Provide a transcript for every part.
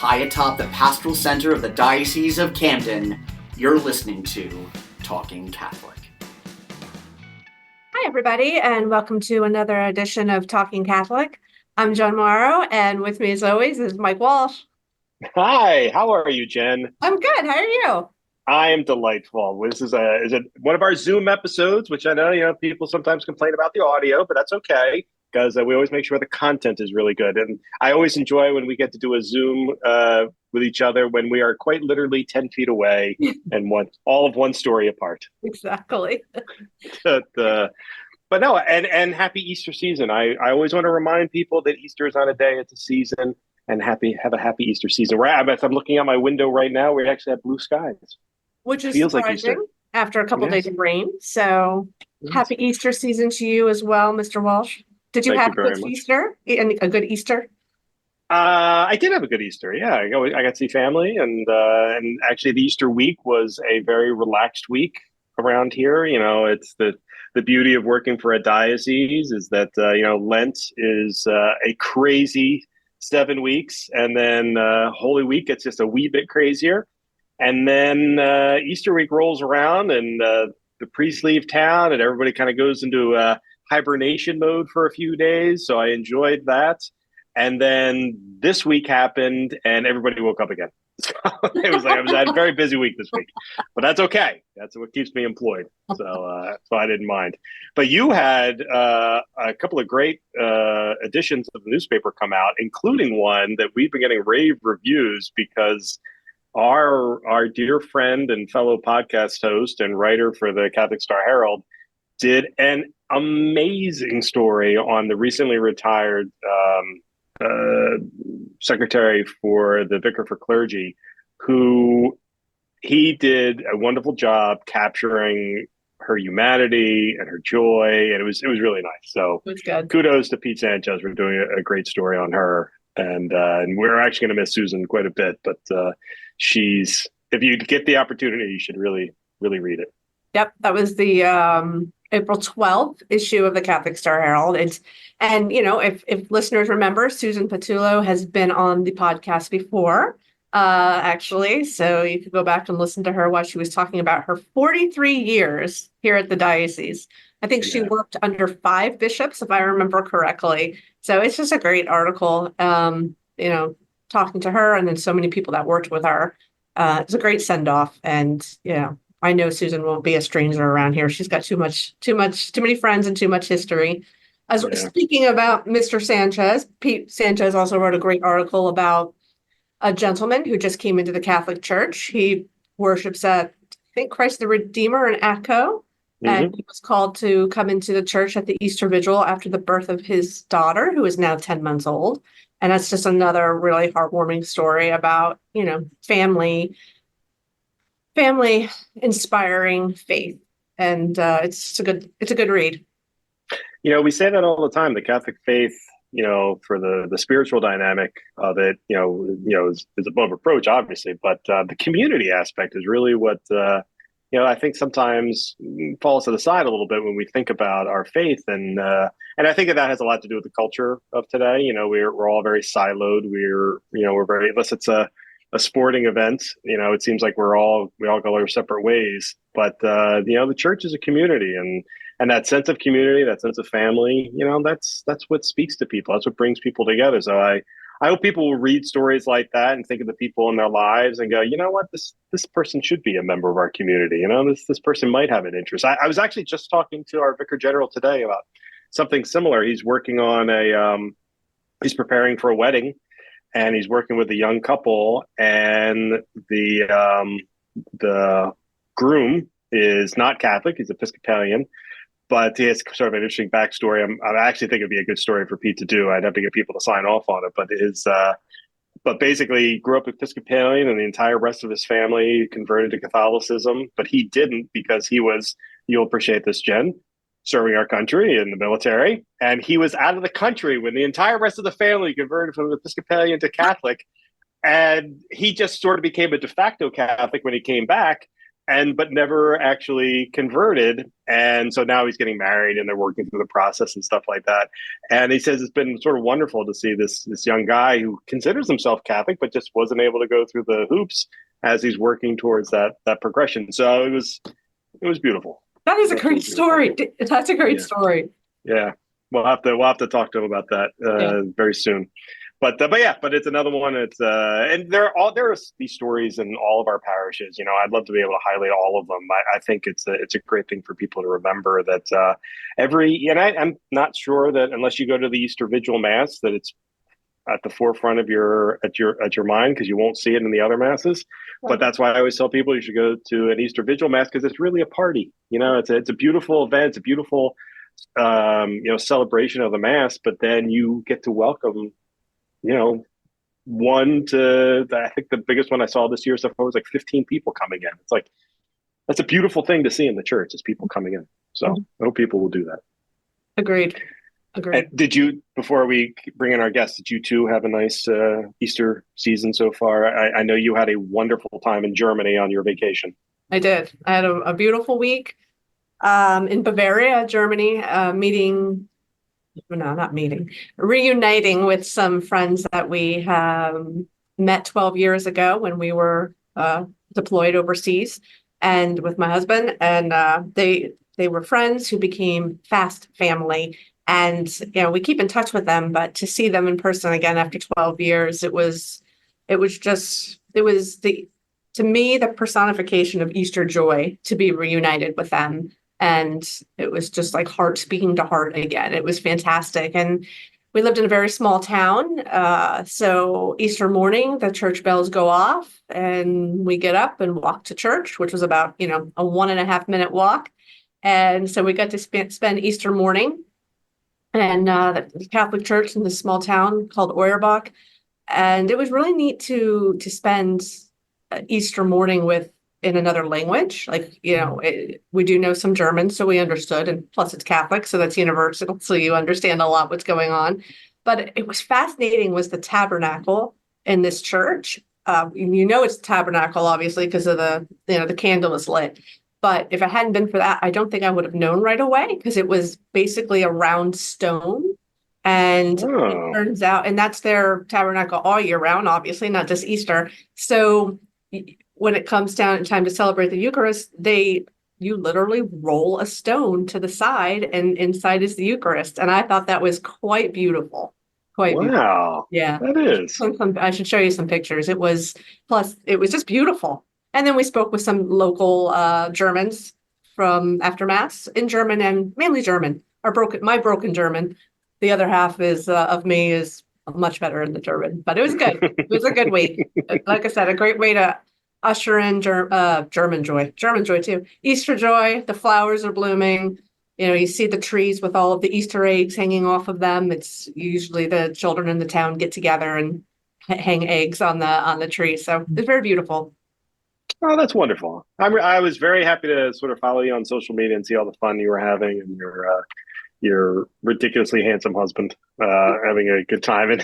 high atop the pastoral center of the Diocese of Camden, you're listening to Talking Catholic. Hi, everybody, and welcome to another edition of Talking Catholic. I'm Joan Morrow, and with me, as always, is Mike Walsh. Hi, how are you, Jen? I'm good. How are you? I am delightful. This is one of our Zoom episodes, which I know people sometimes complain about the audio, but that's okay because we always make sure the content is really good. And I always enjoy when we get to do a Zoom with each other when we are quite literally 10 feet away and all of one story apart. Exactly. But no, and happy Easter season. I always want to remind people that Easter is not a day, it's a season, and have a happy Easter season. If I'm looking out my window right now, we actually have blue skies. Which is feels surprising like after a couple days of rain. So happy Easter season to you as well, Mr. Walsh. Did you have a good Easter? A good Easter? I did have a good Easter. Yeah, I got to see family, and actually the Easter week was a very relaxed week around here. You know, it's the beauty of working for a diocese is that Lent is a crazy 7 weeks, and then Holy Week it's just a wee bit crazier, and then Easter week rolls around, and the priests leave town, and everybody kind of goes into hibernation mode for a few days. So I enjoyed that. And then this week happened and everybody woke up again. So I had a very busy week this week, but that's okay. That's what keeps me employed. So I didn't mind. But you had a couple of great editions of the newspaper come out, including one that we've been getting rave reviews because our dear friend and fellow podcast host and writer for the Catholic Star Herald did an amazing story on the recently retired secretary for the Vicar for Clergy, who he did a wonderful job capturing her humanity and her joy, and it was really nice. So kudos to Pete Sanchez for doing a great story on her, and we're actually going to miss Susan quite a bit, but if you get the opportunity, you should really read it. Yep, that was the April 12th issue of the Catholic Star Herald. If listeners remember, Susan Patullo has been on the podcast before, actually. So you could go back and listen to her while she was talking about her 43 years here at the diocese. I think she worked under 5 bishops, if I remember correctly. So it's just a great article, talking to her and then so many people that worked with her. It's a great send-off. And, I know Susan won't be a stranger around here. She's got too many friends and too much history. Speaking about Mr. Sanchez, Pete Sanchez also wrote a great article about a gentleman who just came into the Catholic Church. He worships at, I think, Christ the Redeemer in Atco, and he was called to come into the church at the Easter Vigil after the birth of his daughter, who is now 10 months old. And that's just another really heartwarming story about, family inspiring faith, and it's a good read. We say that all the time. The Catholic faith, for the spiritual dynamic of it, is above reproach, obviously, but the community aspect is really what I think sometimes falls to the side a little bit when we think about our faith, and I think that has a lot to do with the culture of today. We're all very siloed. We're very, unless it's a sporting event, it seems like we all go our separate ways. But the church is a community, and that sense of community, that sense of family, that's what speaks to people. That's what brings people together. So I hope people will read stories like that and think of the people in their lives and go, you know what, this person should be a member of our community. This person might have an interest. I was actually just talking to our Vicar General today about something similar. He's working on he's preparing for a wedding. And he's working with a young couple, and the groom is not Catholic; he's Episcopalian, but he has sort of an interesting backstory. I actually think it'd be a good story for Pete to do. I'd have to get people to sign off on it, but basically, he grew up Episcopalian, and the entire rest of his family converted to Catholicism, but he didn't because he was. You'll appreciate this, Jen. Serving our country in the military, and he was out of the country when the entire rest of the family converted from Episcopalian to Catholic, and he just sort of became a de facto Catholic when he came back. but never actually converted. And so now he's getting married and they're working through the process and stuff like that. And he says it's been sort of wonderful to see this young guy who considers himself Catholic, but just wasn't able to go through the hoops as he's working towards that progression. So it was beautiful. That is a great story. That's a great story. Yeah. We'll have to talk to him about that very soon. But it's another one. It's and there are these stories in all of our parishes. I'd love to be able to highlight all of them. I think it's a great thing for people to remember that I'm not sure that unless you go to the Easter Vigil Mass that it's at the forefront of your mind, because you won't see it in the other masses. But that's why I always tell people you should go to an Easter Vigil Mass, because it's really a party. It's a beautiful event. It's a beautiful celebration of the Mass. But then you get to welcome. I think the biggest one I saw this year so far was like 15 people coming in. It's like, that's a beautiful thing to see in the church, is people coming in. So I hope people will do that. Agreed. And did you, before we bring in our guests, did you two have a nice Easter season so far? I know you had a wonderful time in Germany on your vacation. I did. I had a beautiful week in Bavaria, Germany, reuniting with some friends that we met 12 years ago when we were deployed overseas, and with my husband. And they were friends who became fast family. And, we keep in touch with them, but to see them in person again after 12 years, to me, the personification of Easter joy to be reunited with them. And it was just like heart speaking to heart again. It was fantastic. And we lived in a very small town. So Easter morning, the church bells go off and we get up and walk to church, which was about, a 1.5 minute walk. And so we got to spend Easter morning and the Catholic church in this small town called Auerbach. And it was really neat to spend Easter morning in another language. Like, we do know some German, so we understood. And plus it's Catholic, so that's universal. So you understand a lot what's going on. But it was fascinating was the tabernacle in this church. It's the tabernacle, obviously, because of the candle is lit. But if it hadn't been for that, I don't think I would have known right away, because it was basically a round stone. And it turns out, and that's their tabernacle all year round, obviously, not just Easter. So when it comes down time to celebrate the Eucharist, you literally roll a stone to the side, and inside is the Eucharist. And I thought that was quite beautiful. Wow. Yeah. That is. I should show you some pictures. It was just beautiful. And then we spoke with some local Germans from after Mass in German, and mainly German. My broken German. The other half of me is much better in the German, but it was good. It was a good week. Like I said, a great way to usher in German joy too. Easter joy. The flowers are blooming. You see the trees with all of the Easter eggs hanging off of them. It's usually the children in the town get together and hang eggs on the tree. So it's very beautiful. Oh, that's wonderful. I was very happy to sort of follow you on social media and see all the fun you were having, and your ridiculously handsome husband having a good time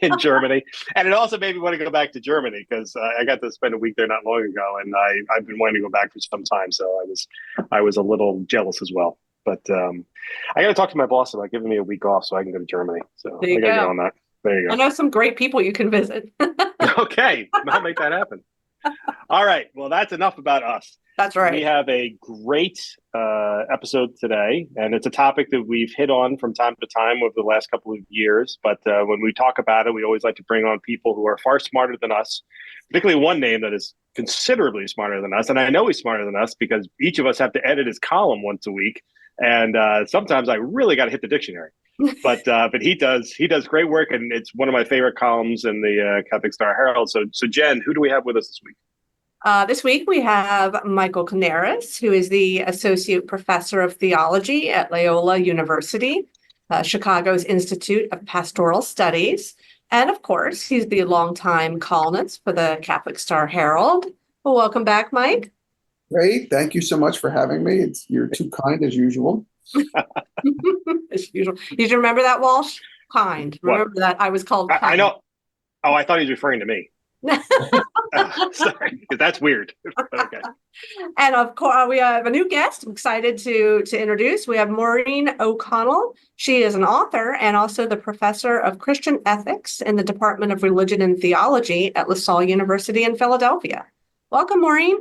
in Germany. And it also made me want to go back to Germany, because I got to spend a week there not long ago, and I've been wanting to go back for some time. So I was a little jealous as well. But I got to talk to my boss about giving me a week off so I can go to Germany. So I got to get on that. There you go. I know some great people you can visit. Okay, I'll make that happen. All right. Well, that's enough about us. That's right. We have a great episode today, and it's a topic that we've hit on from time to time over the last couple of years. But when we talk about it, we always like to bring on people who are far smarter than us, particularly one name that is considerably smarter than us. And I know he's smarter than us because each of us have to edit his column once a week. And sometimes I really got to hit the dictionary. But he does great work, and it's one of my favorite columns in the Catholic Star Herald. So Jen, who do we have with us this week? This week we have Michael Canaris, who is the Associate Professor of Theology at Loyola University, Chicago's Institute of Pastoral Studies. And of course, he's the longtime columnist for the Catholic Star Herald. Well, welcome back, Mike. Great. Thank you so much for having me. You're too kind as usual. As usual. Did you remember that, Walsh? Kind. Remember that I was called kind. I know. Oh, I thought he was referring to me. Sorry, because that's weird. Okay. And of course, we have a new guest. I'm excited to introduce. We have Maureen O'Connell. She is an author and also the professor of Christian ethics in the Department of Religion and Theology at Salle University in Philadelphia. Welcome, Maureen.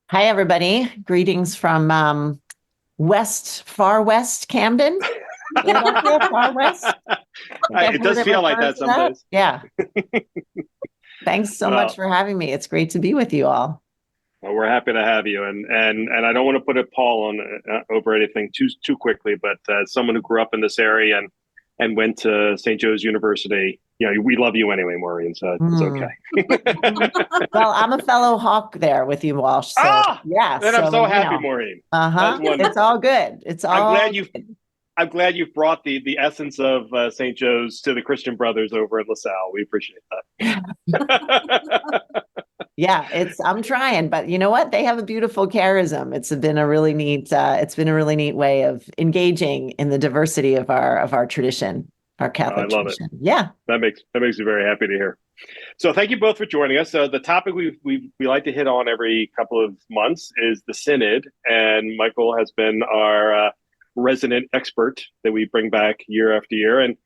Hi, everybody. Greetings from far west Camden. Philadelphia, far west. It does feel like that sometimes. Yeah. Thanks so much for having me. It's great to be with you all. Well, we're happy to have you, and I don't want to put a pall on over anything too quickly, but as someone who grew up in this area and went to St. Joe's University, we love you anyway, Maureen. So it's okay. Well, I'm a fellow Hawk there with you, Walsh. So yeah, then I'm so happy, Maureen. It's all good. It's all. I'm glad you've brought the essence of St. Joe's to the Christian Brothers over at LaSalle. We appreciate that. Yeah, I'm trying, but you know what? They have a beautiful charism. It's been a really neat way of engaging in the diversity of our tradition, our Catholic tradition. Yeah, that makes me very happy to hear. So thank you both for joining us. So the topic we like to hit on every couple of months is the Synod, and Michael has been our resident expert that we bring back year after year. And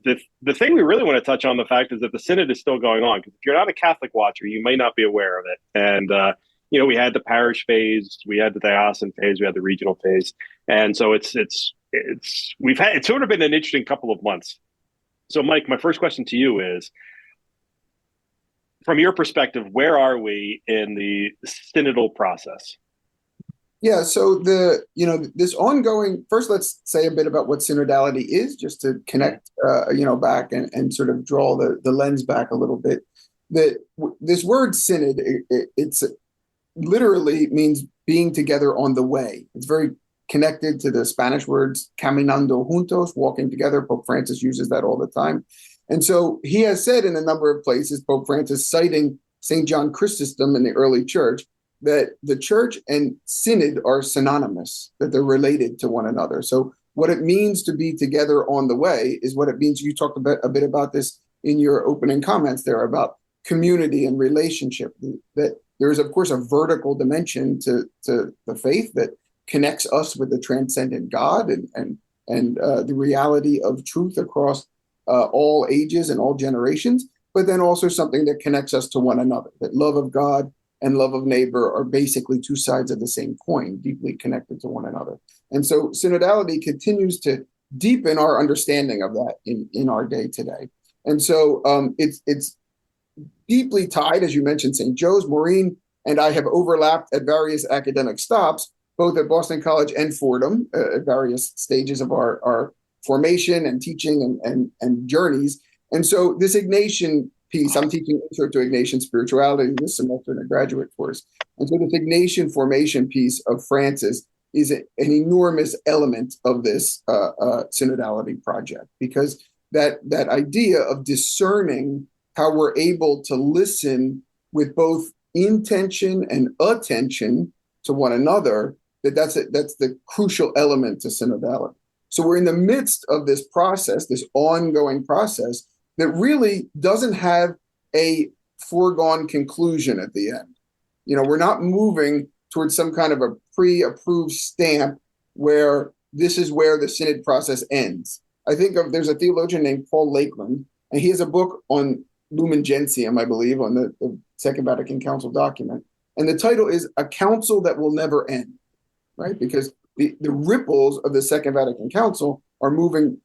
the thing we really want to touch on the fact is that the Synod is still going on. Because if you're not a Catholic watcher, you may not be aware of it. And we had the parish phase, we had the diocesan phase, we had the regional phase, and so it's sort of been an interesting couple of months. So, Mike, my first question to you is, from your perspective, where are we in the synodal process? Yeah, so this ongoing, first let's say a bit about what synodality is, just to connect back and sort of draw the lens back a little bit. That this word synod, it's literally means being together on the way. It's very connected to the Spanish words caminando juntos, walking together. Pope Francis uses that all the time. And so he has said in a number of places, Pope Francis citing St. John Chrysostom in the early church, that the church and synod are synonymous, that they're related to one another. So what it means to be together on the way is what it means. You talked a bit about this in your opening comments there about community and relationship, that there is, of course, a vertical dimension to the faith that connects us with the transcendent God and the reality of truth across all ages and all generations, but then also something that connects us to one another, that love of God and love of neighbor are basically two sides of the same coin, deeply connected to one another. And so synodality continues to deepen our understanding of that in our day today. And so it's deeply tied, as you mentioned, St. Joe's. Maureen and I have overlapped at various academic stops, both at Boston College and Fordham, at various stages of our formation and teaching and journeys. And so this Ignatian piece, I'm teaching Intro to Ignatian Spirituality this semester in a graduate course. And so this Ignatian formation piece of Francis is an enormous element of this synodality project, because that idea of discerning how we're able to listen with both intention and attention to one another, that's the crucial element to synodality. So we're in the midst of this process, this ongoing process that really doesn't have a foregone conclusion at the end. We're not moving towards some kind of a pre-approved stamp where this is where the synod process ends. There's a theologian named Paul Lakeland, and he has a book on Lumen Gentium, I believe, on the Second Vatican Council document. And the title is A Council That Will Never End, right? Because the ripples of the Second Vatican Council are moving,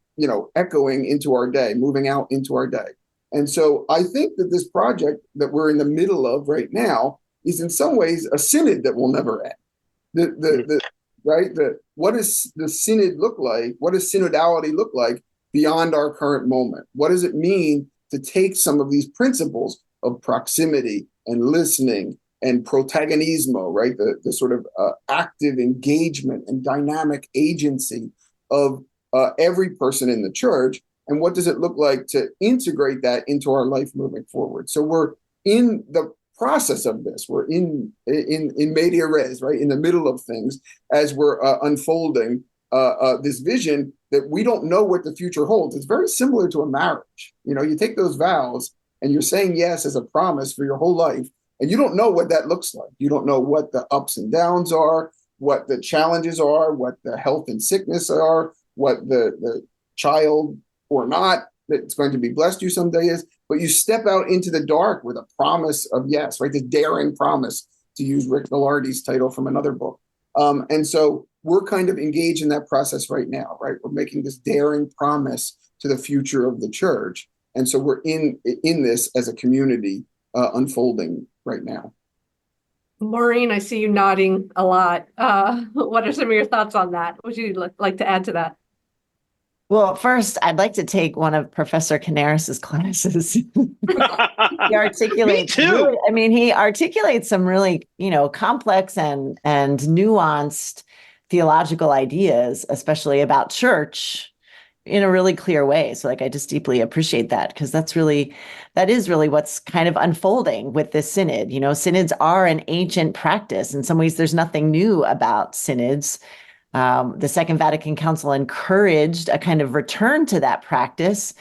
echoing into our day, moving out into our day. And so I think that this project that we're in the middle of right now is in some ways a synod that will never end. What does the synod look like? What does synodality look like beyond our current moment? What does it mean to take some of these principles of proximity and listening and protagonismo, right? The sort of active engagement and dynamic agency of every person in the church, and what does it look like to integrate that into our life moving forward? So we're in the process of this. We're in media res, right? In the middle of things as we're unfolding this vision that we don't know what the future holds. It's very similar to a marriage. You take those vows and you're saying yes as a promise for your whole life, and you don't know what that looks like. You don't know what the ups and downs are, what the challenges are, what the health and sickness are, what the child or not that's going to be blessed you someday is, but you step out into the dark with a promise of yes, right? The daring promise, to use Rick Velarde's title from another book. And so we're kind of engaged in that process right now, right? We're making this daring promise to the future of the church. And so we're in this as a community unfolding right now. Maureen, I see you nodding a lot. What are some of your thoughts on that? Would you like to add to that? Well, first, I'd like to take one of Professor Canaris's classes. He articulates. Me too. Really, I mean, he articulates some really, complex and nuanced theological ideas, especially about church, in a really clear way. So, I just deeply appreciate that, because that is really what's kind of unfolding with this synod. Synods are an ancient practice. In some ways, there's nothing new about synods. The Second Vatican Council encouraged a kind of return to that practice.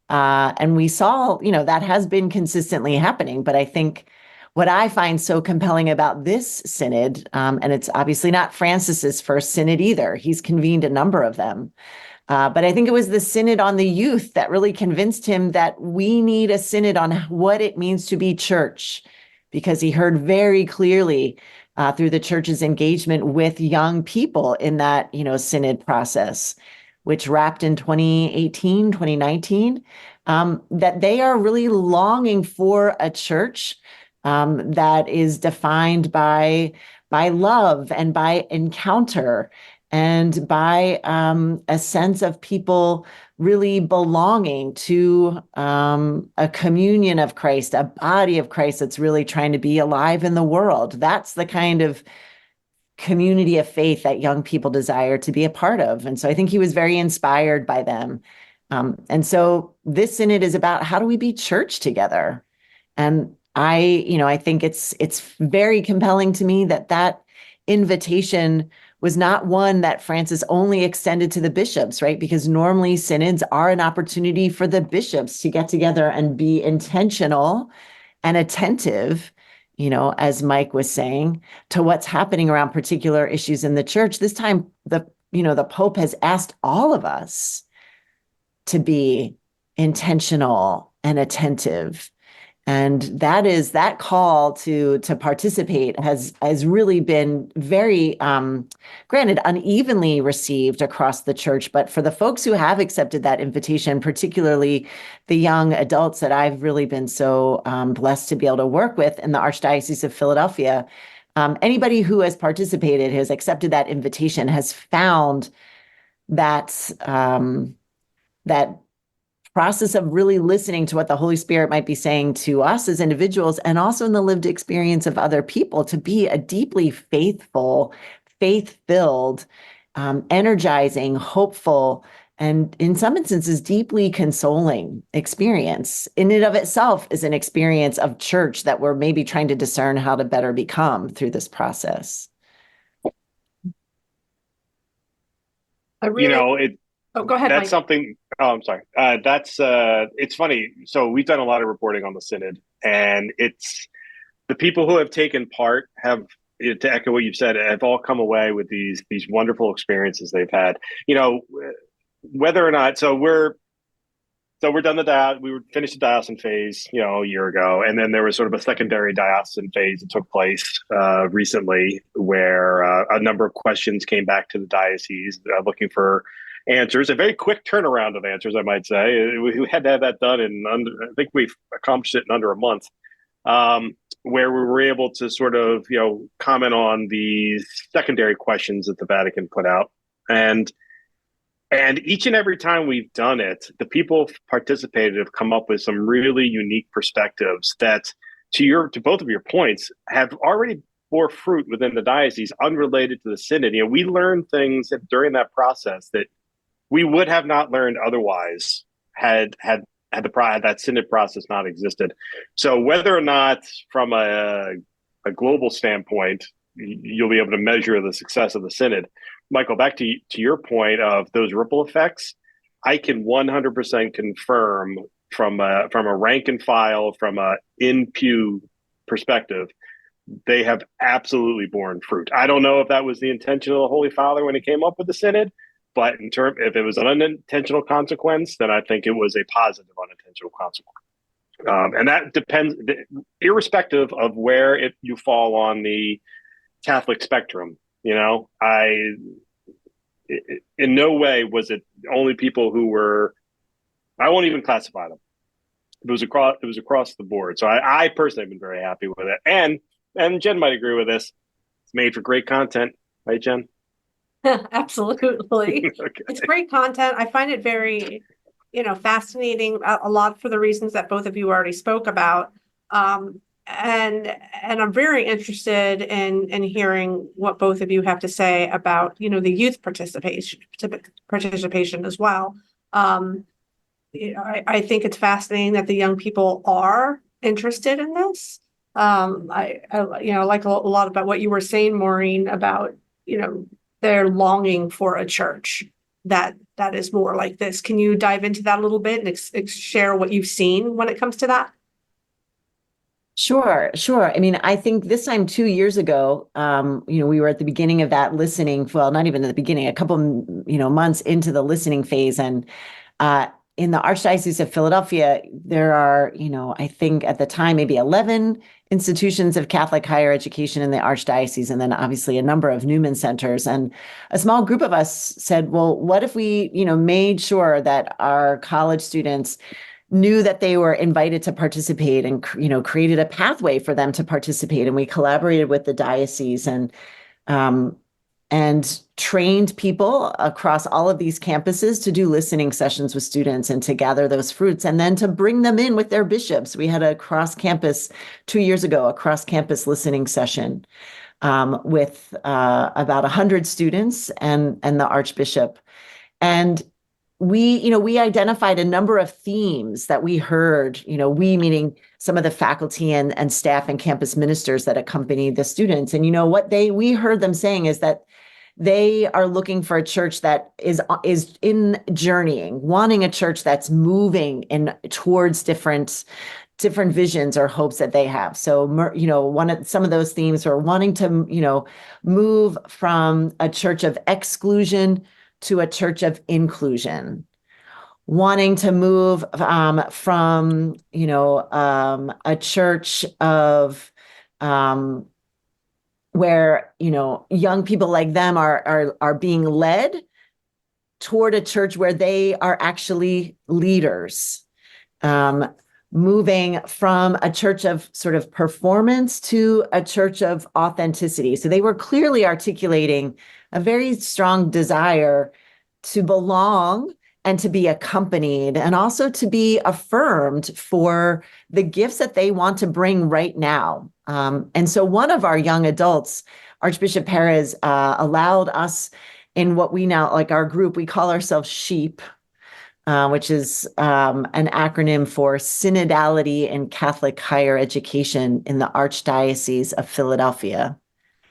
And we saw, that has been consistently happening. But I think what I find so compelling about this synod, and it's obviously not Francis's first synod either. He's convened a number of them. But I think it was the synod on the youth that really convinced him that we need a synod on what it means to be church, because he heard very clearly through the church's engagement with young people in that, synod process, which wrapped in 2018, 2019, that they are really longing for a church that is defined by love and by encounter and by a sense of people really belonging to a communion of Christ, a body of Christ that's really trying to be alive in the world. That's the kind of community of faith that young people desire to be a part of. And so I think he was very inspired by them. And so this synod is about how do we be church together? And I think it's very compelling to me that invitation was not one that Francis only extended to the bishops, right? Because normally synods are an opportunity for the bishops to get together and be intentional and attentive, as Mike was saying, to what's happening around particular issues in the church. This time, the Pope has asked all of us to be intentional and attentive. And that call to participate has really been very, granted, unevenly received across the church. But for the folks who have accepted that invitation, particularly the young adults that I've really been so blessed to be able to work with in the Archdiocese of Philadelphia, anybody who has participated, has accepted that invitation, has found that that process of really listening to what the Holy Spirit might be saying to us as individuals, and also in the lived experience of other people, to be a deeply faithful, faith-filled, energizing, hopeful, and in some instances, deeply consoling experience. In and of itself is an experience of church that we're maybe trying to discern how to better become through this process. Oh, go ahead, That's Mike. something. Oh, I'm sorry. It's funny. So we've done a lot of reporting on the synod, and it's the people who have taken part have, to echo what you've said, have all come away with these wonderful experiences they've had. Whether or not, so we're done we finished the diocesan phase, a year ago, and then there was sort of a secondary diocesan phase that took place recently, where a number of questions came back to the diocese looking for answers, a very quick turnaround of answers, I might say. We had to have that done I think we've accomplished it in under a month, where we were able to sort of, comment on the secondary questions that the Vatican put out. And each and every time we've done it, the people participated have come up with some really unique perspectives that, to both of your points, have already bore fruit within the diocese unrelated to the synod. We learned things during that process that we would have not learned otherwise had that synod process not existed. So whether or not from a global standpoint, you'll be able to measure the success of the synod. Michael, back to your point of those ripple effects, I can 100% confirm from a rank and file, from a in pew perspective, they have absolutely borne fruit. I don't know if that was the intention of the Holy Father when he came up with the synod, but if it was an unintentional consequence, then I think it was a positive unintentional consequence. And that depends, irrespective of where you fall on the Catholic spectrum. In no way was it only people who were, I won't even classify them. It was across the board. So I personally have been very happy with it. And Jen might agree with this. It's made for great content, right, Jen? Absolutely. Okay. It's great content. I find it very, fascinating, a lot for the reasons that both of you already spoke about. And I'm very interested in hearing what both of you have to say about, the youth participation as well. I think it's fascinating that the young people are interested in this. I like a lot about what you were saying, Maureen, about, their longing for a church that is more like this. Can you dive into that a little bit and share what you've seen when it comes to that? Sure. I mean, I think this time 2 years ago, we were at the beginning of that listening. Well, not even at the beginning, a couple, months into the listening phase. And in the Archdiocese of Philadelphia, there are, I think at the time, maybe 11 institutions of Catholic higher education in the Archdiocese, and then obviously a number of Newman centers. And a small group of us said, well, what if we, made sure that our college students knew that they were invited to participate and, created a pathway for them to participate. And we collaborated with the diocese and trained people across all of these campuses to do listening sessions with students and to gather those fruits and then to bring them in with their bishops. We had a cross-campus 2 years ago, a cross-campus listening session with about 100 students and the Archbishop. And we identified a number of themes that we heard, we meaning some of the faculty and staff and campus ministers that accompanied the students. And what we heard them saying is that they are looking for a church that is in journeying, wanting a church that's moving towards different visions or hopes that they have. So, some of those themes are wanting to, move from a church of exclusion to a church of inclusion, wanting to move from, a church of where, young people like them are being led toward a church where they are actually leaders, moving from a church of sort of performance to a church of authenticity. So they were clearly articulating a very strong desire to belong and to be accompanied and also to be affirmed for the gifts that they want to bring right now. And so one of our young adults, Archbishop Perez, allowed us in what we now, like our group, we call ourselves SHEEP, which is an acronym for Synodality in Catholic Higher Education in the Archdiocese of Philadelphia.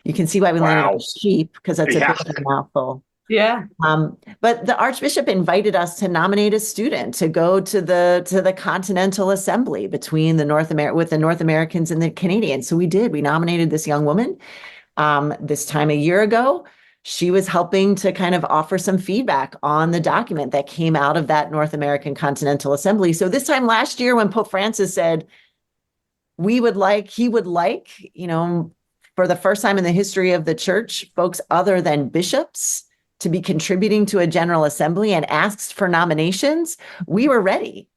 You can see why we landed on SHEEP, because that's a bit of a mouthful. Yeah. But the Archbishop invited us to nominate a student to go to the Continental Assembly between with the North Americans and the Canadians. So we did. We nominated this young woman this time a year ago. She was helping to kind of offer some feedback on the document that came out of that North American Continental Assembly. So this time last year, when Pope Francis said he would like, for the first time in the history of the church, folks other than bishops to be contributing to a General Assembly and asked for nominations, we were ready.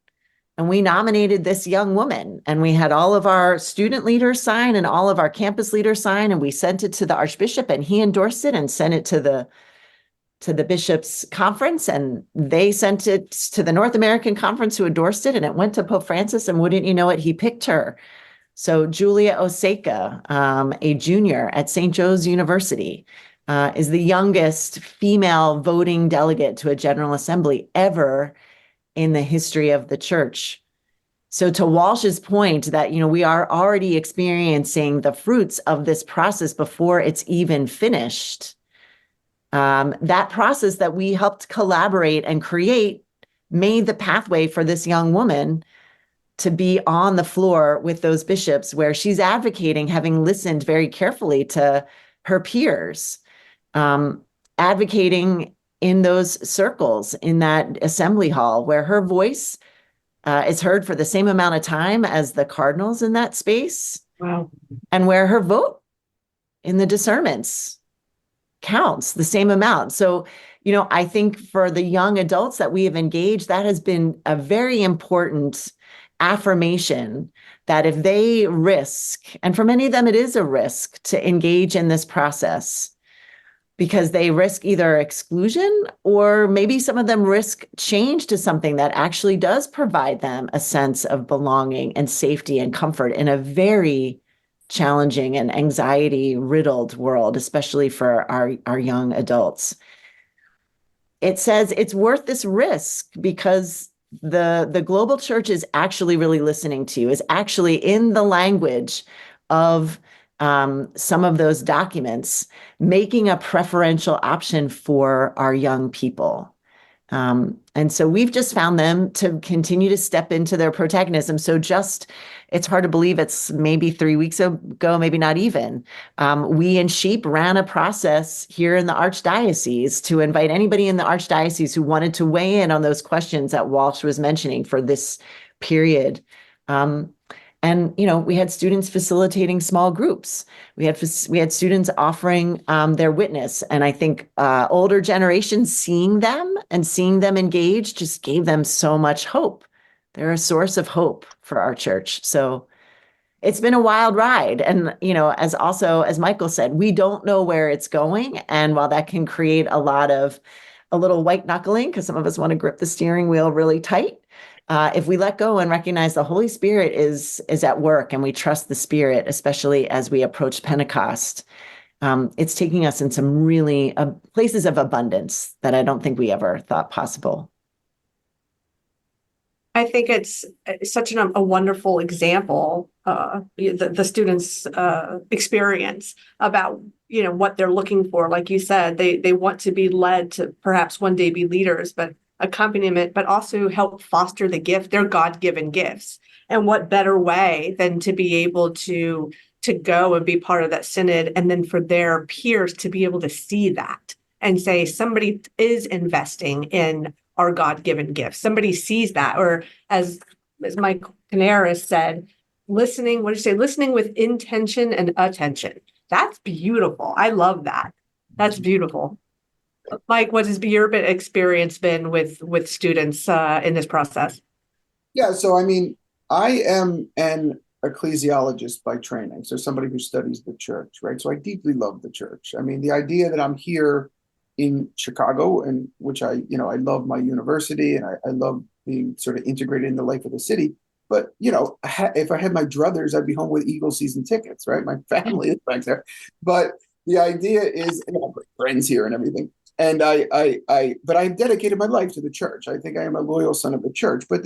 And we nominated this young woman, and we had all of our student leaders sign and all of our campus leaders sign, and we sent it to the Archbishop, and he endorsed it and sent it to the bishops' conference, and they sent it to the North American Conference, who endorsed it, and it went to Pope Francis, and wouldn't you know it, he picked her. So Julia Oseka, a junior at St. Joe's University, is the youngest female voting delegate to a General Assembly ever in the history of the church. So to Walsh's point that, we are already experiencing the fruits of this process before it's even finished, that process that we helped collaborate and create made the pathway for this young woman to be on the floor with those bishops where she's advocating, having listened very carefully to her peers, advocating in those circles, in that assembly hall where her voice is heard for the same amount of time as the cardinals in that space. Wow. And where her vote in the discernments counts the same amount. So, I think for the young adults that we have engaged, that has been a very important affirmation that if they risk, and for many of them, it is a risk to engage in this process, because they risk either exclusion, or maybe some of them risk change to something that actually does provide them a sense of belonging and safety and comfort in a very challenging and anxiety-riddled world, especially for our young adults. It says it's worth this risk because the global church is actually really listening to you, is actually in the language of some of those documents, making a preferential option for our young people. And so we've just found them to continue to step into their protagonism. So it's hard to believe it's maybe 3 weeks ago, maybe not even. We in SHEEP ran a process here in the Archdiocese to invite anybody in the Archdiocese who wanted to weigh in on those questions that Walsh was mentioning for this period. And, we had students facilitating small groups. We had students offering their witness. And I think older generations seeing them engaged just gave them so much hope. They're a source of hope for our church. So it's been a wild ride. And, as Michael said, we don't know where it's going. And while that can create a little white knuckling, because some of us want to grip the steering wheel really tight, if we let go and recognize the Holy Spirit is at work, and we trust the Spirit, especially as we approach Pentecost, it's taking us in some really places of abundance that I don't think we ever thought possible. I think it's such a wonderful example, the students' experience about what they're looking for. Like you said, they want to be led to perhaps one day be leaders, but accompaniment, but also help foster the gift, their God-given gifts. And what better way than to be able to go and be part of that synod, and then for their peers to be able to see that and say somebody is investing in our God-given gifts. Somebody sees that, or as Mike Canaris said, listening. What did you say? Listening with intention and attention. That's beautiful. I love that. That's beautiful. Mike, what has your experience been with students in this process? Yeah, so I am an ecclesiologist by training, so somebody who studies the church, right? So I deeply love the church. The idea that I'm here in Chicago, and which I love my university, and I love being sort of integrated in the life of the city. But if I had my druthers, I'd be home with Eagles season tickets, right? My family is back there, but the idea is, friends here and everything. And but I've dedicated my life to the church. I think I am a loyal son of the church. But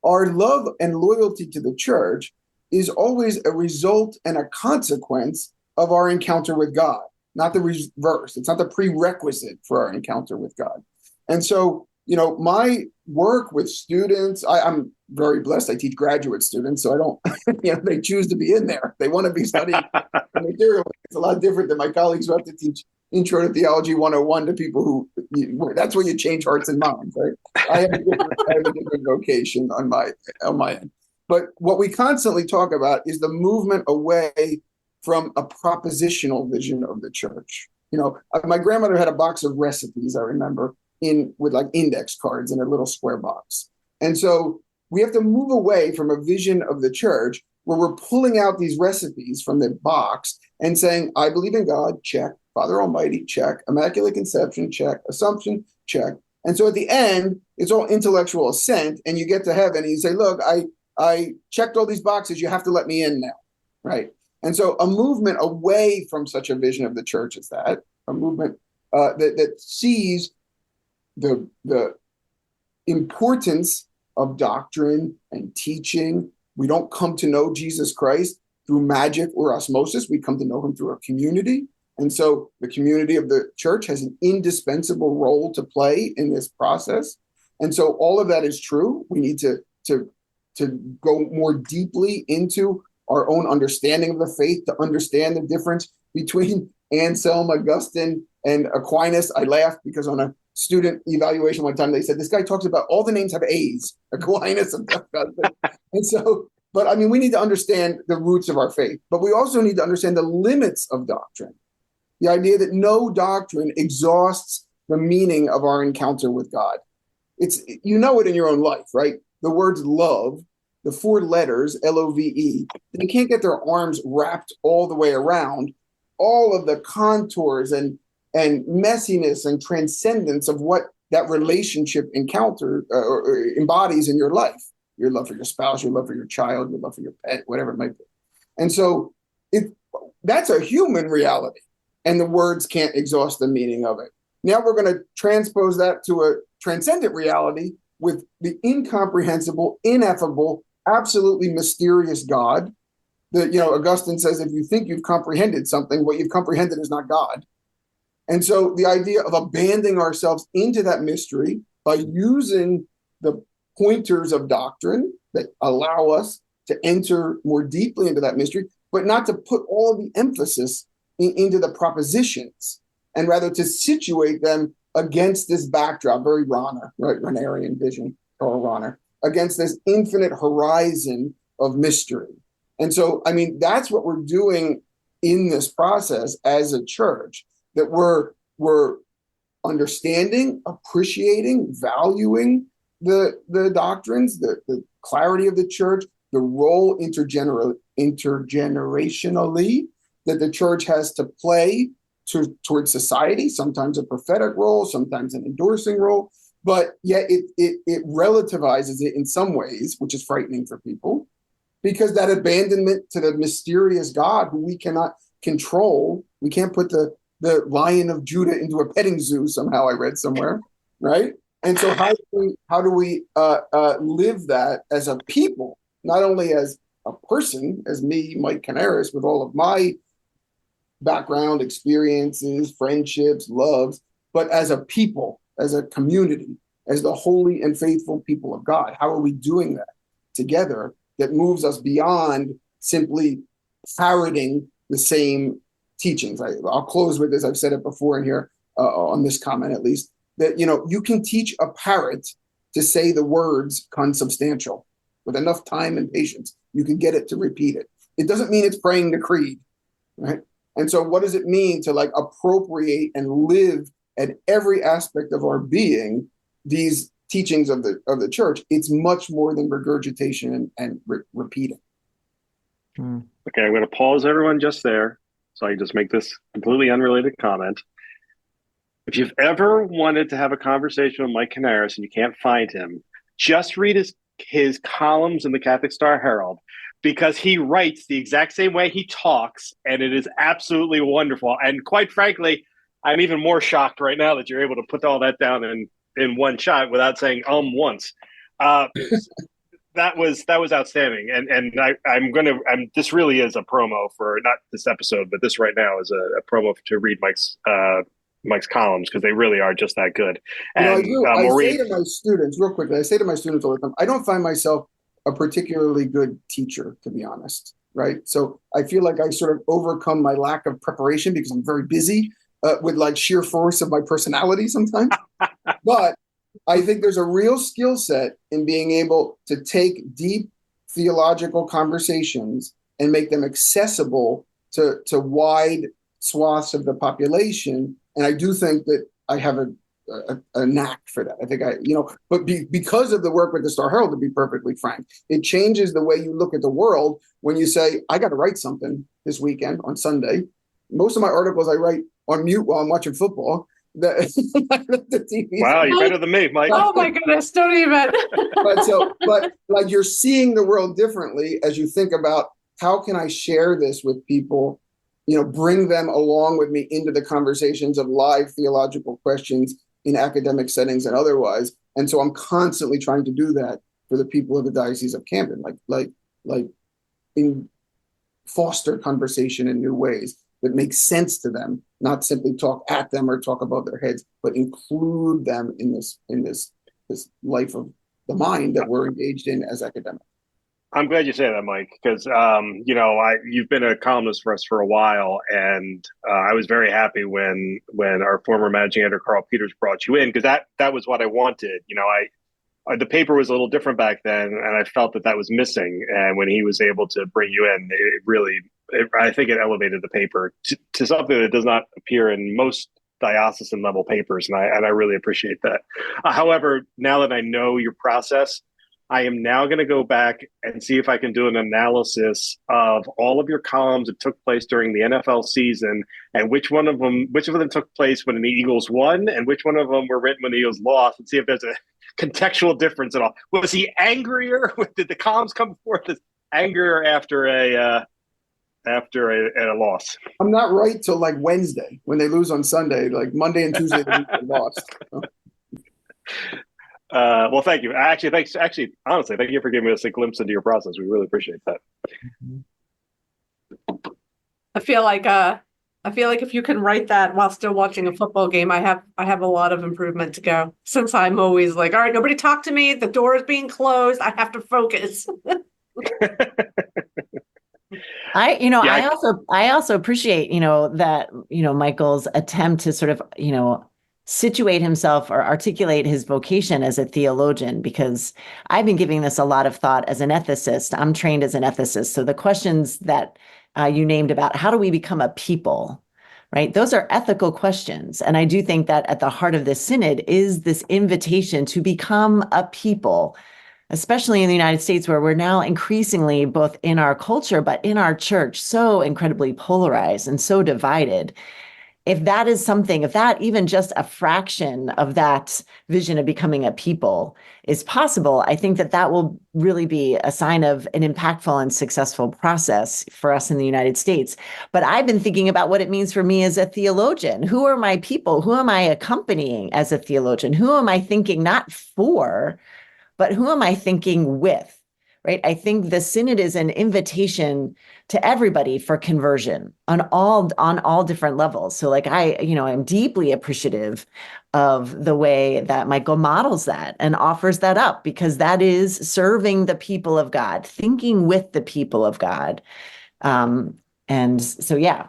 our love and loyalty to the church is always a result and a consequence of our encounter with God, not the reverse. It's not the prerequisite for our encounter with God. And so, my work with students, I'm very blessed. I teach graduate students, so I don't, they choose to be in there. They want to be studying the material. It's a lot different than my colleagues who have to teach Intro to Theology 101 to people who, that's where you change hearts and minds, right? I have a different vocation on my end. But what we constantly talk about is the movement away from a propositional vision of the church. My grandmother had a box of recipes, I remember, with like index cards in a little square box. And so we have to move away from a vision of the church where we're pulling out these recipes from the box and saying, I believe in God, check. Father Almighty, check. Immaculate Conception, check. Assumption, check. And so at the end, it's all intellectual assent, and you get to heaven and you say, look, I checked all these boxes. You have to let me in now, right? And so a movement away from such a vision of the church is that, a movement that sees the importance of doctrine and teaching. We don't come to know Jesus Christ through magic or osmosis. We come to know him through a community. And so the community of the church has an indispensable role to play in this process. And so all of that is true. We need to go more deeply into our own understanding of the faith, to understand the difference between Anselm, Augustine, and Aquinas. I laughed because on a student evaluation one time, they said, this guy talks about all the names have A's, Aquinas and Augustine. And so, but I mean, we need to understand the roots of our faith, but we also need to understand the limits of doctrine. The idea that no doctrine exhausts the meaning of our encounter with God. It's, you know it in your own life, right? The words love, the 4 letters, Love, they can't get their arms wrapped all the way around all of the contours and messiness and transcendence of what that relationship encounter or embodies in your life. Your love for your spouse, your love for your child, your love for your pet, whatever it might be. And so that's a human reality, and the words can't exhaust the meaning of it. Now we're going to transpose that to a transcendent reality with the incomprehensible, ineffable, absolutely mysterious God. That, Augustine says, if you think you've comprehended something, what you've comprehended is not God. And so the idea of abandoning ourselves into that mystery by using the pointers of doctrine that allow us to enter more deeply into that mystery, but not to put all the emphasis into the propositions, and rather to situate them against this backdrop, very Rahner, right? Rahnerian vision, or Rahner, against this infinite horizon of mystery. And so, I mean, that's what we're doing in this process as a church, that we're understanding, appreciating, valuing the doctrines, the clarity of the church, the role intergenerationally that the church has to play towards society, sometimes a prophetic role, sometimes an endorsing role, but yet it relativizes it in some ways, which is frightening for people, because that abandonment to the mysterious God who we cannot control, we can't put the Lion of Judah into a petting zoo somehow, I read somewhere, right? And so how do we live that as a people, not only as a person, as me, Mike Canaris, with all of my background, experiences, friendships, loves, but as a people, as a community, as the holy and faithful people of God? How are we doing that together that moves us beyond simply parroting the same teachings? I'll close with this. I've said it before in here, on this comment at least, that you can teach a parrot to say the words consubstantial. With enough time and patience, you can get it to repeat it. It doesn't mean it's praying the creed, right? And so what does it mean to appropriate and live at every aspect of our being these teachings of the church? It's much more than regurgitation and repeating. Okay, I'm going to pause everyone just there, so I can just make this completely unrelated comment. If you've ever wanted to have a conversation with Mike Canaris and you can't find him, just read his columns in the Catholic Star Herald, because he writes the exact same way he talks, and it is absolutely wonderful. And quite frankly, I'm even more shocked right now that you're able to put all that down in one shot without saying once. That was outstanding. And this really is a promo for not this episode, but this right now is a promo to read Mike's columns, because they really are just that good. And I say to my students, real quickly, all the time, I don't find myself a particularly good teacher, to be honest, right? So I feel like I sort of overcome my lack of preparation because I'm very busy with sheer force of my personality sometimes. But I think there's a real skill set in being able to take deep theological conversations and make them accessible to wide swaths of the population. And I do think that I have a knack for that. I think but because of the work with the Star Herald, to be perfectly frank, it changes the way you look at the world when you say, I got to write something this weekend on Sunday. Most of my articles I write on mute while I'm watching football. The TV. Wow, you're better than me, Mike. Oh my goodness, don't even. but you're seeing the world differently as you think about, how can I share this with people? Bring them along with me into the conversations of live theological questions in academic settings and otherwise. And so I'm constantly trying to do that for the people of the Diocese of Camden, like in foster conversation in new ways that make sense to them, not simply talk at them or talk above their heads, but include them in this life of the mind that we're engaged in as academics. I'm glad you say that, Mike, because you've been a columnist for us for a while, and I was very happy when our former managing editor Carl Peters brought you in, because that was what I wanted. The paper was a little different back then, and I felt that was missing. And when he was able to bring you in, I think it elevated the paper to something that does not appear in most diocesan level papers, and I really appreciate that. However, now that I know your process, I am now going to go back and see if I can do an analysis of all of your columns that took place during the NFL season, and which of them took place when the Eagles won, and which one of them were written when the Eagles lost, and see if there's a contextual difference at all. Was he angrier? Did the columns come forth as angrier after a loss? I'm not right till like Wednesday when they lose on Sunday. Like Monday and Tuesday they lost. Well, thank you. Honestly, thank you for giving us a glimpse into your process. We really appreciate that. I feel like if you can write that while still watching a football game, I have a lot of improvement to go, since I'm always like, all right, nobody talk to me. The door is being closed. I have to focus. I also appreciate, that, Michael's attempt to sort of, situate himself or articulate his vocation as a theologian, because I've been giving this a lot of thought as an ethicist. I'm trained as an ethicist. So the questions that you named about how do we become a people, right? Those are ethical questions. And I do think that at the heart of this synod is this invitation to become a people, especially in the United States, where we're now increasingly, both in our culture, but in our church, so incredibly polarized and so divided. If that even just a fraction of that vision of becoming a people is possible, I think that will really be a sign of an impactful and successful process for us in the United States. But I've been thinking about what it means for me as a theologian. Who are my people? Who am I accompanying as a theologian? Who am I thinking not for, but who am I thinking with? Right? I think the synod is an invitation to everybody for conversion on all different levels. So I'm deeply appreciative of the way that Michael models that and offers that up, because that is serving the people of God, thinking with the people of God. And so, yeah.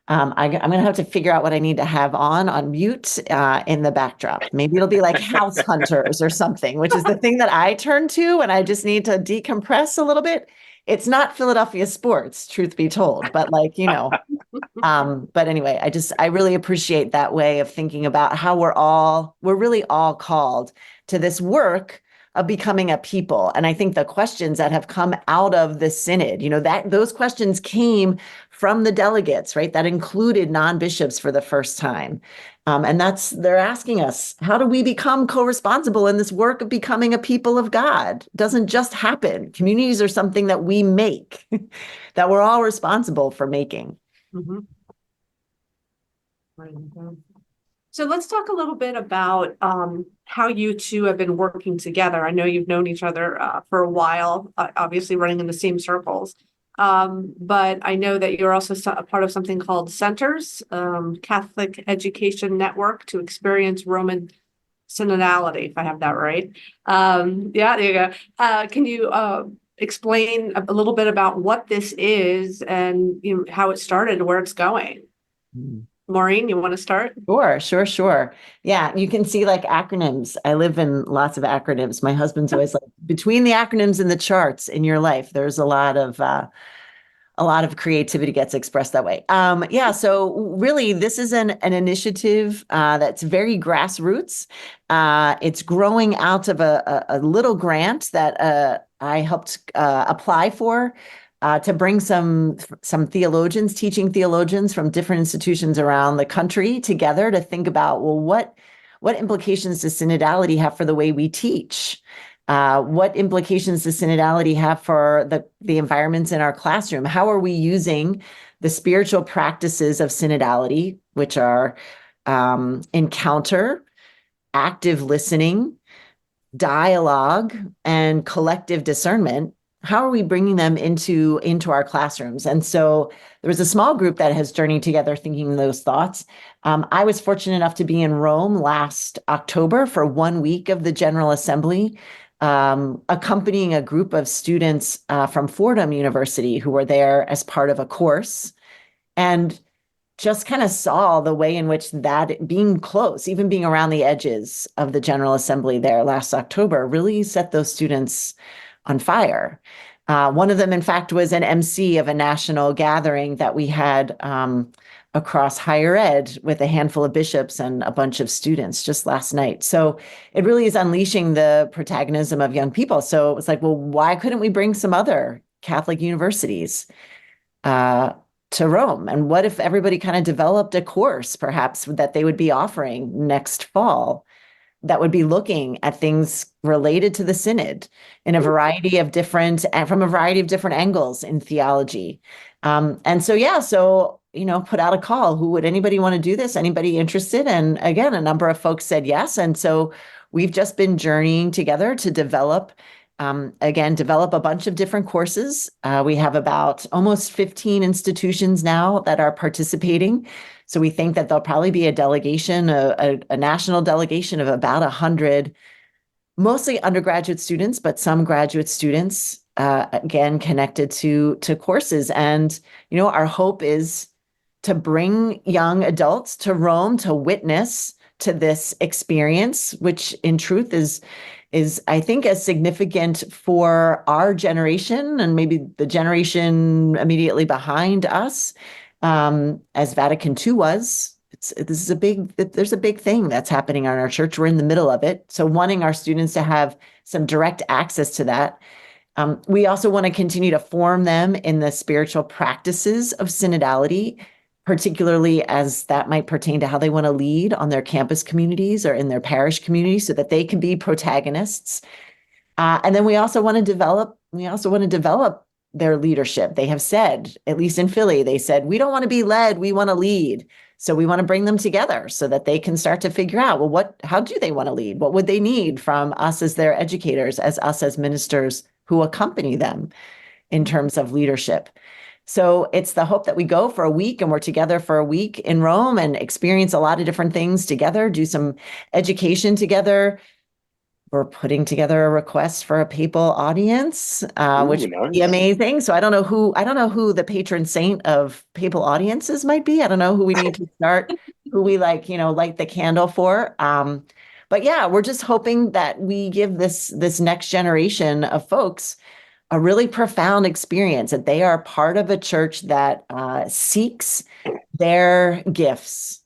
I'm going to have to figure out what I need to have on mute in the backdrop. Maybe it'll be like House Hunters or something, which is the thing that I turn to when I just need to decompress a little bit. It's not Philadelphia sports, truth be told, but but anyway, I really appreciate that way of thinking about how we're really all called to this work of becoming a people. And I think the questions that have come out of the synod, those questions came from the delegates, right? That included non-bishops for the first time. And they're asking us, how do we become co-responsible in this work of becoming a people of God? It doesn't just happen. Communities are something that we make, that we're all responsible for making. Mm-hmm. So let's talk a little bit about how you two have been working together. I know you've known each other for a while, obviously running in the same circles. But I know that you're also a part of something called Centers, Catholic Education Network to Experience Roman Synodality, if I have that right. Yeah, there you go. Can you explain a little bit about what this is and how it started, where it's going? Maureen, you want to start? Sure. Yeah, you can see acronyms. I live in lots of acronyms. My husband's always like, between the acronyms and the charts in your life, there's a lot of creativity gets expressed that way. So really, this is an initiative that's very grassroots. It's growing out of a little grant that I helped apply for. To bring some theologians, teaching theologians from different institutions around the country together to think about, well, what implications does synodality have for the way we teach? What implications does synodality have for the environments in our classroom? How are we using the spiritual practices of synodality, which are encounter, active listening, dialogue, and collective discernment? How are we bringing them into our classrooms? And so there was a small group that has journeyed together thinking those thoughts. I was fortunate enough to be in Rome last October for 1 week of the General Assembly accompanying a group of students from Fordham University who were there as part of a course, and just kind of saw the way in which that being close, even being around the edges of the General Assembly there last October, really set those students on fire. One of them, in fact, was an MC of a national gathering that we had across higher ed with a handful of bishops and a bunch of students just last night. So it really is unleashing the protagonism of young people. So it was like, well, why couldn't we bring some other Catholic universities to Rome? And what if everybody kind of developed a course, perhaps, that they would be offering next fall that would be looking at things related to the synod in a variety of different, and from a variety of different angles in theology. And so, put out a call. Would anybody want to do this? Anybody interested? And again, a number of folks said yes. And so we've just been journeying together to develop a bunch of different courses. We have about almost 15 institutions now that are participating. So we think that there'll probably be a delegation, a national delegation of about 100, mostly undergraduate students, but some graduate students, again, connected to courses. And, our hope is to bring young adults to Rome to witness to this experience, which in truth is I think as significant for our generation and maybe the generation immediately behind us as Vatican II was. There's a big thing that's happening on our church. We're in the middle of it. So wanting our students to have some direct access to that. We also want to continue to form them in the spiritual practices of synodality, particularly as that might pertain to how they want to lead on their campus communities or in their parish communities so that they can be protagonists. And then we also want to develop their leadership. They have said, at least in Philly, they said, we don't want to be led, we want to lead. So we want to bring them together so that they can start to figure out, well, how do they want to lead? What would they need from us as their educators, as us as ministers who accompany them in terms of leadership? So it's the hope that we go for a week and we're together for a week in Rome and experience a lot of different things together, do some education together. We're putting together a request for a papal audience, which would be amazing. So I don't know who the patron saint of papal audiences might be. I don't know who we need to start, who we light the candle for. But yeah, we're just hoping that we give this next generation of folks a really profound experience, that they are part of a church that seeks their gifts,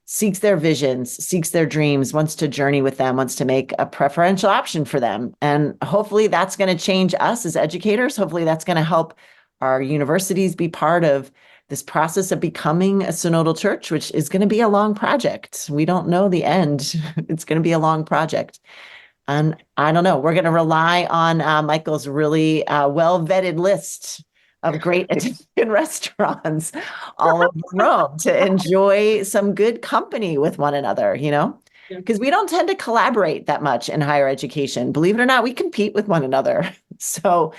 seeks their visions, seeks their dreams, wants to journey with them, wants to make a preferential option for them. And hopefully that's going to change us as educators. Hopefully that's going to help our universities be part of this process of becoming a synodal church, which is going to be a long project. We don't know the end. It's going to be a long project. And I don't know, we're going to rely on Michael's really well-vetted list of great Italian restaurants all over Rome to enjoy some good company with one another, because we don't tend to collaborate that much in higher education. Believe it or not, we compete with one another. So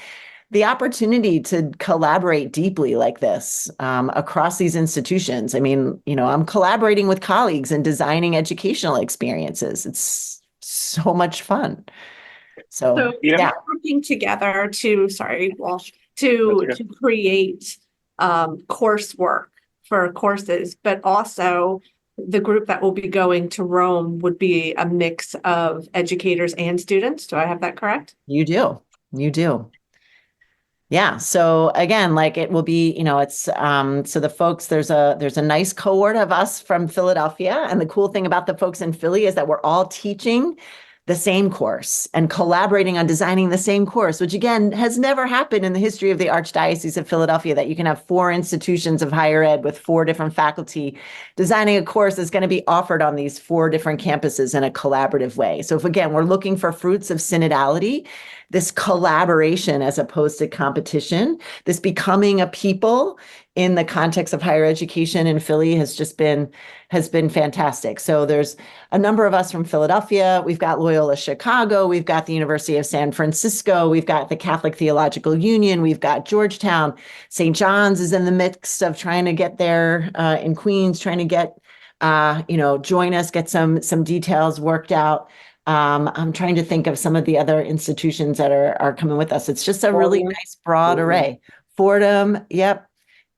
the opportunity to collaborate deeply like this across these institutions, I'm collaborating with colleagues and designing educational experiences. It's so much fun. So yeah, working together to create coursework for courses, but also the group that will be going to Rome would be a mix of educators and students. Do I have that correct? You do. Yeah. So again, it will be, it's so the folks, there's a nice cohort of us from Philadelphia. And the cool thing about the folks in Philly is that we're all teaching the same course and collaborating on designing the same course, which again has never happened in the history of the Archdiocese of Philadelphia, that you can have 4 institutions of higher ed with 4 different faculty designing a course that's going to be offered on these 4 different campuses in a collaborative way. So if again, we're looking for fruits of synodality, this collaboration as opposed to competition, this becoming a people in the context of higher education in Philly has been fantastic. So there's a number of us from Philadelphia. We've got Loyola Chicago. We've got the University of San Francisco. We've got the Catholic Theological Union. We've got Georgetown. St. John's is in the midst of trying to get there in Queens, trying to get, join us, get some details worked out. I'm trying to think of some of the other institutions that are coming with us. It's just a really nice broad array. Fordham, yep.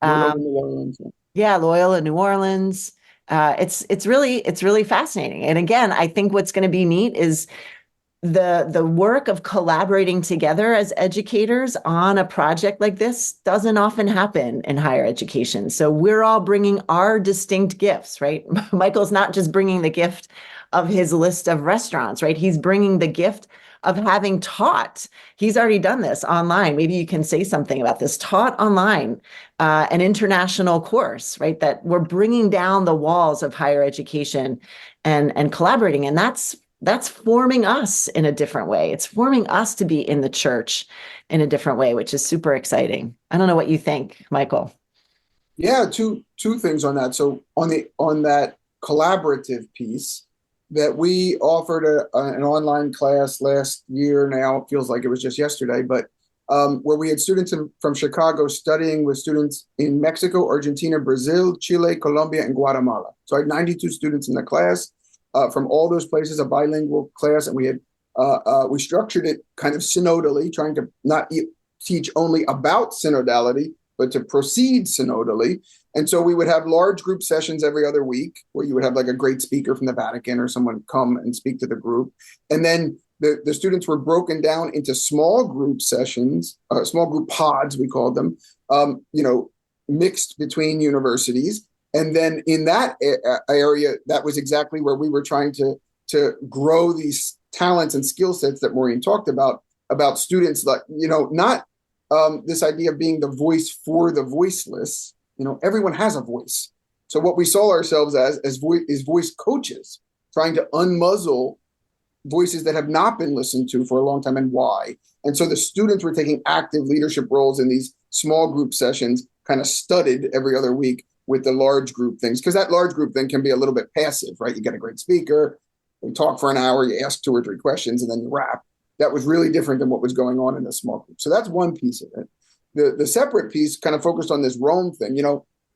Loyola, New Orleans. Yeah, Loyola, New Orleans. It's really fascinating. And again, I think what's going to be neat is the work of collaborating together as educators on a project like this doesn't often happen in higher education. So we're all bringing our distinct gifts, right? Michael's not just bringing the gift of his list of restaurants, right? He's bringing the gift of having taught. He's already done this online. Maybe you can say something about this. Taught online, an international course, right? That we're bringing down the walls of higher education and collaborating. And that's forming us in a different way. It's forming us to be in the church in a different way, which is super exciting. I don't know what you think, Michael. Yeah, two things on that. So on that collaborative piece, that we offered an online class last year. Now it feels like it was just yesterday, but where we had students from Chicago studying with students in Mexico, Argentina, Brazil, Chile, Colombia, and Guatemala. So I had 92 students in the class. From all those places, a bilingual class, and we structured it kind of synodally, trying to not teach only about synodality, but to proceed synodally. And so we would have large group sessions every other week, where you would have like a great speaker from the Vatican or someone come and speak to the group. And then the students were broken down into small group sessions, small group pods, we called them, mixed between universities. And then in that area, that was exactly where we were trying to grow these talents and skill sets that Maureen talked about students, like, not this idea of being the voice for the voiceless. Everyone has a voice. So what we saw ourselves as is voice coaches, trying to unmuzzle voices that have not been listened to for a long time, and why. And so the students were taking active leadership roles in these small group sessions, kind of studied every other week with the large group things, because that large group thing can be a little bit passive, right? You get a great speaker, you talk for an hour, you ask 2 or 3 questions, and then you wrap. That was really different than what was going on in the small group. So that's one piece of it. The separate piece kind of focused on this Rome thing.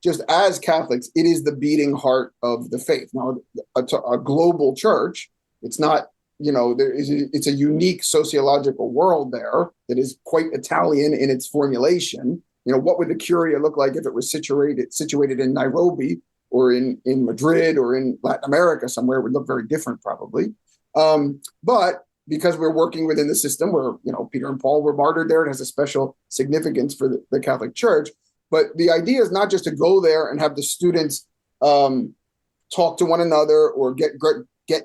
Just as Catholics, it is the beating heart of the faith. Now, a global church, it's not, it's a unique sociological world there that is quite Italian in its formulation. What would the Curia look like if it was situated in Nairobi or in Madrid or in Latin America somewhere? It would look very different, probably. But because we're working within the system where, Peter and Paul were martyred there, it has a special significance for the Catholic Church. But the idea is not just to go there and have the students talk to one another or get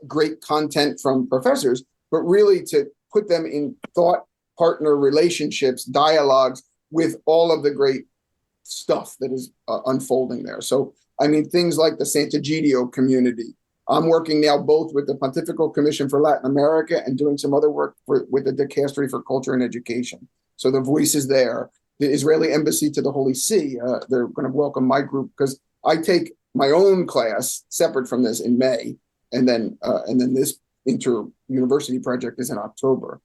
great content from professors, but really to put them in thought partner relationships, dialogues with all of the great stuff that is unfolding there. So, things like the Sant'Egidio community. I'm working now both with the Pontifical Commission for Latin America and doing some other work with the Dicastery for Culture and Education. So the voice is there. The Israeli Embassy to the Holy See, they're going to welcome my group, because I take my own class separate from this in May, and then this inter-university project is in October.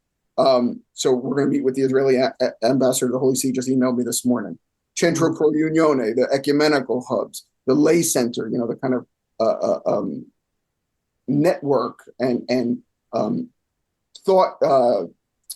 So we're going to meet with the Israeli ambassador to the Holy See, just emailed me this morning. Centro Pro Unione, the ecumenical hubs, the lay center, the kind of network and thought,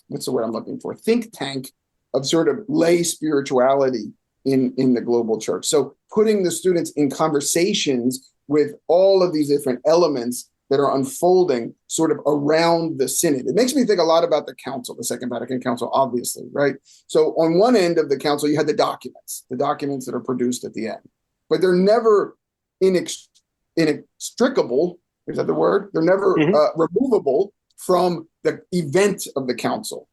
what's the word I'm looking for? Think tank of sort of lay spirituality in the global church. So putting the students in conversations with all of these different elements that are unfolding sort of around the synod. It makes me think a lot about the council, the Second Vatican Council, obviously, right? So on one end of the council, you had the documents that are produced at the end, but they're never inextricable. Is that the word? They're never removable from the event of the council.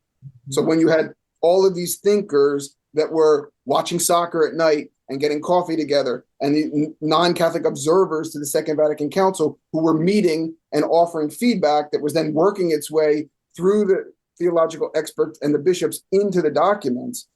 So when you had all of these thinkers that were watching soccer at night and getting coffee together, and the non-Catholic observers to the Second Vatican Council who were meeting and offering feedback that was then working its way through the theological experts and the bishops into the documents.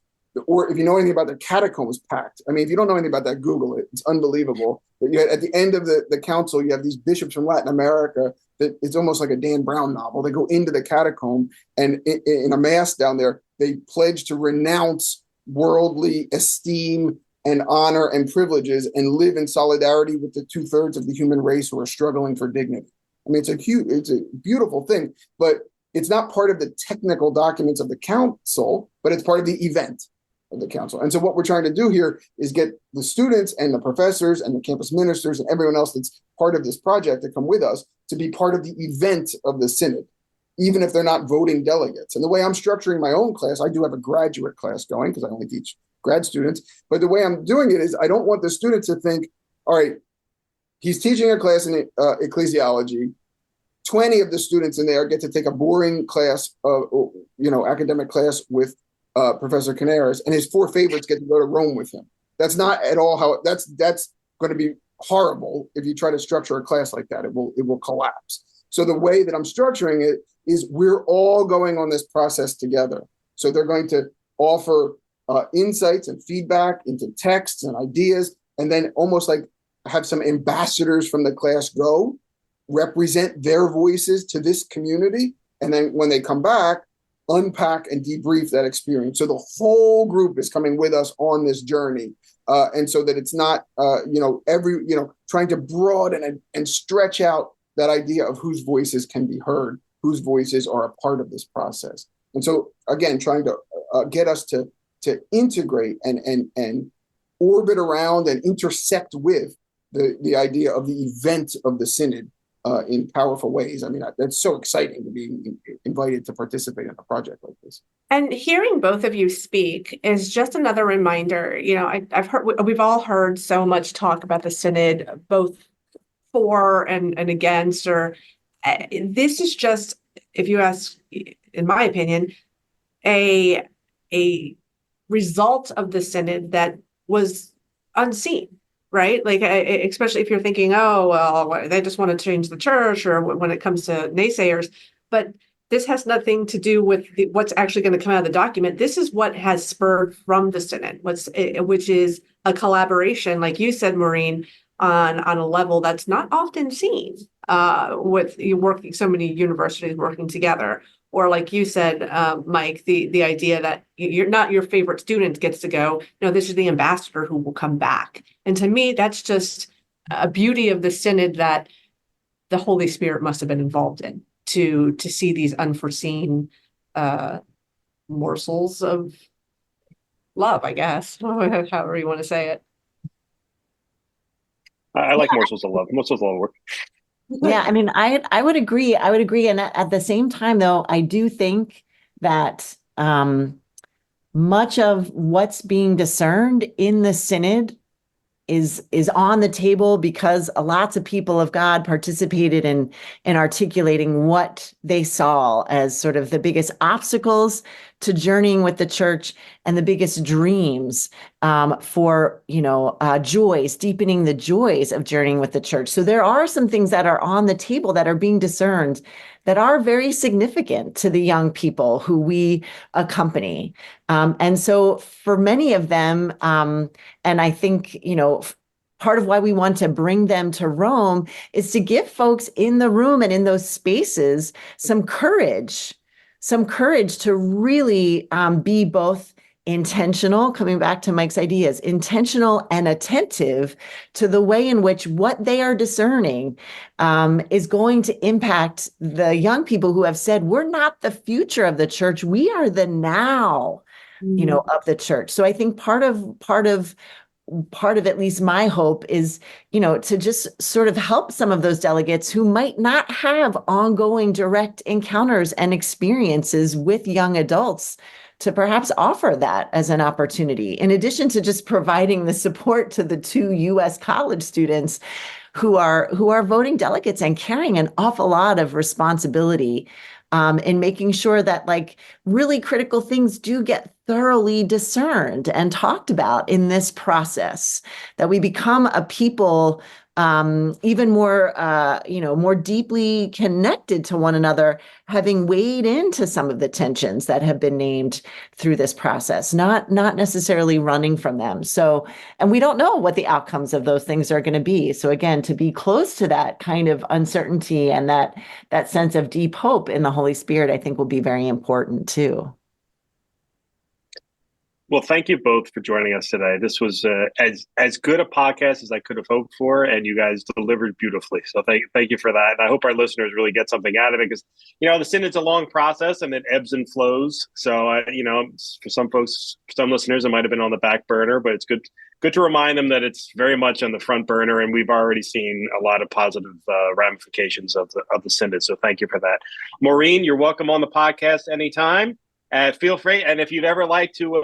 Or if you know anything about the catacombs pact, if you don't know anything about that, Google it. It's unbelievable. But you had, at the end of the council, you have these bishops from Latin America that it's almost like a Dan Brown novel. They go into the catacomb, and in a mass down there, they pledge to renounce worldly esteem and honor and privileges and live in solidarity with the 2/3 of the human race who are struggling for dignity. I mean, it's a beautiful thing, but it's not part of the technical documents of the council, but it's part of the event of the council. And so what we're trying to do here is get the students and the professors and the campus ministers and everyone else that's part of this project to come with us to be part of the event of the synod, even if they're not voting delegates. And the way I'm structuring my own class, I do have a graduate class going because I only teach grad students. But the way I'm doing it is I don't want the students to think, all right, he's teaching a class in ecclesiology. 20 of the students in there get to take a boring class, academic class with Professor Canaris, and his 4 favorites get to go to Rome with him. That's not at all how that's going to be horrible if you try to structure a class like that. It will collapse. So the way that I'm structuring it is we're all going on this process together. So they're going to offer insights and feedback into texts and ideas, and then almost like have some ambassadors from the class go represent their voices to this community. And then when they come back, unpack and debrief that experience. So the whole group is coming with us on this journey. And so that it's not, trying to broaden and stretch out that idea of whose voices can be heard, whose voices are a part of this process. And so, again, trying to get us to integrate and orbit around and intersect with the idea of the event of the synod in powerful ways. I mean, that's so exciting to be invited to participate in a project like this. And hearing both of you speak is just another reminder. We've all heard so much talk about the synod, both for and against, or this is just, if you ask, in my opinion, a result of the synod that was unseen. Right? Like, especially if you're thinking, oh, well, they just want to change the church, or when it comes to naysayers. But this has nothing to do with what's actually going to come out of the document. This is what has spurred from the synod, which is a collaboration, like you said, Maureen, on a level that's not often seen with so many universities working together. Or like you said, Mike, the idea that you're not your favorite student gets to go. No, this is the ambassador who will come back. And to me, that's just a beauty of the synod that the Holy Spirit must have been involved in to see these unforeseen morsels of love, I guess, however you want to say it. I like morsels of love. Morsels of love work. Yeah, I mean, I would agree. And at the same time, though, I do think that much of what's being discerned in the synod is on the table because lots of people of God participated in articulating what they saw as sort of the biggest obstacles to journeying with the church and the biggest dreams for joys, deepening the joys of journeying with the church. So there are some things that are on the table that are being discerned that are very significant to the young people who we accompany. And so for many of them, and I think, part of why we want to bring them to Rome is to give folks in the room and in those spaces some courage to really be both intentional, coming back to Mike's ideas, intentional and attentive to the way in which what they are discerning is going to impact the young people who have said, we're not the future of the church, we are the now, of the church. So I think part of at least my hope is, to just sort of help some of those delegates who might not have ongoing direct encounters and experiences with young adults to perhaps offer that as an opportunity, in addition to just providing the support to the 2 U.S. college students who are voting delegates and carrying an awful lot of responsibility in making sure that really critical things do get thoroughly discerned and talked about in this process, that we become a people even more, more deeply connected to one another, having weighed into some of the tensions that have been named through this process, not necessarily running from them. So, and we don't know what the outcomes of those things are going to be. So again, to be close to that kind of uncertainty and that sense of deep hope in the Holy Spirit, I think will be very important too. Well, thank you both for joining us today. This was as good a podcast as I could have hoped for, and you guys delivered beautifully. So thank you for that. And I hope our listeners really get something out of it, because, the Synod's a long process and it ebbs and flows. So, for some folks, some listeners, it might have been on the back burner, but it's good to remind them that it's very much on the front burner, and we've already seen a lot of positive ramifications of the Synod. So thank you for that. Maureen, you're welcome on the podcast anytime. Feel free, and if you'd ever like to,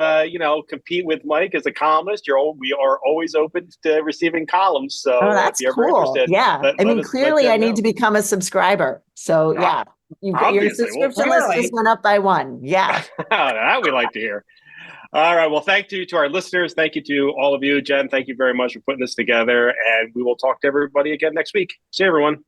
compete with Mike as a columnist, we are always open to receiving columns. So that's if you're ever cool. interested, Clearly, I need to become a subscriber. So yeah, your subscription list just went up by one. Yeah, that we like to hear. All right. Well, thank you to our listeners. Thank you to all of you, Jen. Thank you very much for putting this together, and we will talk to everybody again next week. See you, everyone.